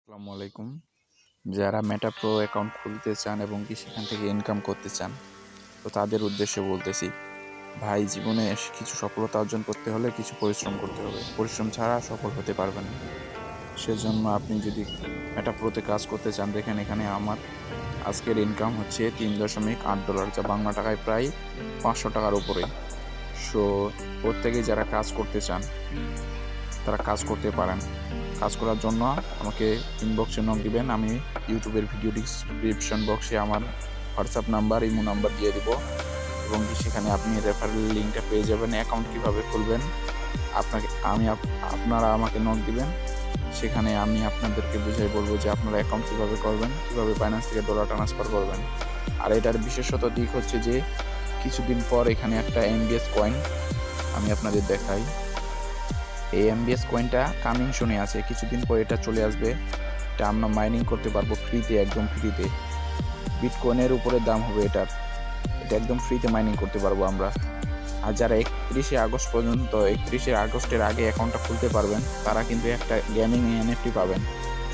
আসসালামু আলাইকুম। যারা মেটা প্রো অ্যাকাউন্ট খুলতে চান এবং কি সেখান থেকে ইনকাম করতে চান, তো তাদের উদ্দেশ্যে বলতেছি, ভাই জীবনে কিছু সফলতা অর্জন করতে হলে কিছু পরিশ্রম করতে হবে। পরিশ্রম ছাড়া সফল হতে পারবেন না। সেজন্য আপনি যদি মেটা প্রোতে কাজ করতে চান, দেখেন এখানে আমার আজকের ইনকাম হচ্ছে $3.8, যা বাংলা টাকায় প্রায় 500 টাকার উপরে। সো প্রত্যেকেই যারা কাজ করতে চান তারা কাজ করতে পারেন। কাজ করার জন্য আমাকে ইনবক্সে নক দিবেন। আমি ইউটিউবের ভিডিও ডিসক্রিপশন বক্সে আমার হোয়াটসঅ্যাপ নাম্বার, ইমো নাম্বার দিয়ে দিব এবং সেখানে আপনি রেফারেল লিঙ্কটা পেয়ে যাবেন। অ্যাকাউন্ট কীভাবে খুলবেন আপনারা আমাকে নক দিবেন, সেখানে আমি আপনাদেরকে বুঝাই বলবো যে আপনারা অ্যাকাউন্ট কীভাবে করবেন, কীভাবে বাইন্যান্স থেকে ডলার ট্রান্সফার করবেন। আর এটার বিশেষত দিক হচ্ছে যে কিছুদিন পর এখানে একটা এমবিএস কয়েন আমি আপনাদের দেখাই। এই এমবিএস কয়েনটা কামিং শুনে আছে, কিছুদিন পর এটা চলে আসবে। এটা আমরা মাইনিং করতে পারবো ফ্রিতে, একদম ফ্রিতে। বিটকয়েনের উপরে দাম হবে এটা একদম ফ্রিতে মাইনিং করতে পারবো আমরা। আর যারা 31শে আগস্ট পর্যন্ত 31শে আগস্টের আগে অ্যাকাউন্টটা খুলতে পারবেন, তারা কিন্তু একটা গেমিং এনএফটি পাবেন,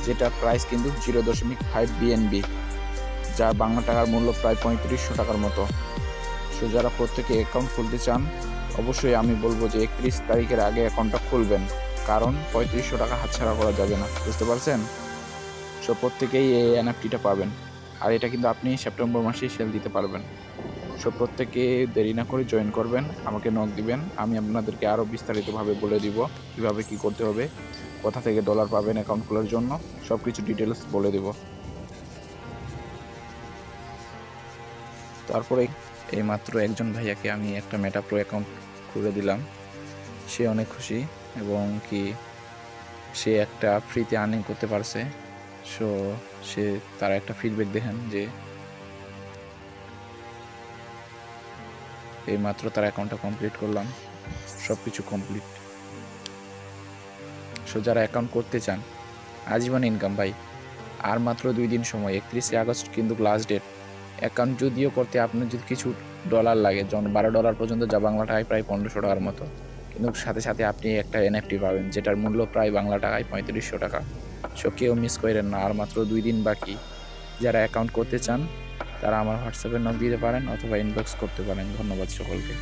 যেটার প্রাইস কিন্তু 0.5 BNB, যা বাংলা টাকার মূল্য প্রায় 3500 টাকার মতো। সো যারা প্রত্যেকে অ্যাকাউন্ট খুলতে চান, অবশ্যই আমি বলবো যে 31 তারিখের আগে অ্যাকাউন্টটা খুলবেন, কারণ 3500 টাকা হাতছাড়া করা যাবে না, বুঝতে পারছেন? সো প্রত্যেকেই এই এনএফটিটা পাবেন। আর এটা কিন্তু আপনি সেপ্টেম্বর মাসেই সেল দিতে পারবেন। সো প্রত্যেকে দেরি না করে জয়েন করবেন, আমাকে নক দিবেন। আমি আপনাদেরকে আরও বিস্তারিতভাবে বলে দিব কীভাবে কী করতে হবে, কোথা থেকে ডলার পাবেন অ্যাকাউন্ট খোলার জন্য, সব কিছু ডিটেলস বলে দেব। তারপরে এইমাত্র একজন ভাইয়াকে আমি একটা মেটা প্রো অ্যাকাউন্ট খুলে দিলাম। সে অনেক খুশি এবং কি সে একটা ফ্রিতে আর্নিং করতে পারছে। সো তার একটা ফিডব্যাক দেখেন যে এইমাত্র তার অ্যাকাউন্টটা কমপ্লিট করলাম, সব কিছু কমপ্লিট। সো যারা অ্যাকাউন্ট করতে চান, আজীবন ইনকাম ভাই, আর মাত্র 2 দিন সময়, 31শে আগস্ট কিন্তু লাস্ট ডেট। অ্যাকাউন্ট যদিও করতে আপনার যদি কিছু ডলার লাগে, যেমন $12 পর্যন্ত, যা বাংলা টাকায় প্রায় 1500 টাকার মতো, কিন্তু সাথে সাথে আপনি একটা এনএফটি পাবেন, যেটার মূল্য প্রায় বাংলা টাকায় 3500 টাকা। সো কেউ মিস করেন না, আর মাত্র 2 দিন বাকি। যারা অ্যাকাউন্ট করতে চান তারা আমার হোয়াটসঅ্যাপে নক দিতে পারেন অথবা ইনবক্স করতে পারেন। ধন্যবাদ সকলকে।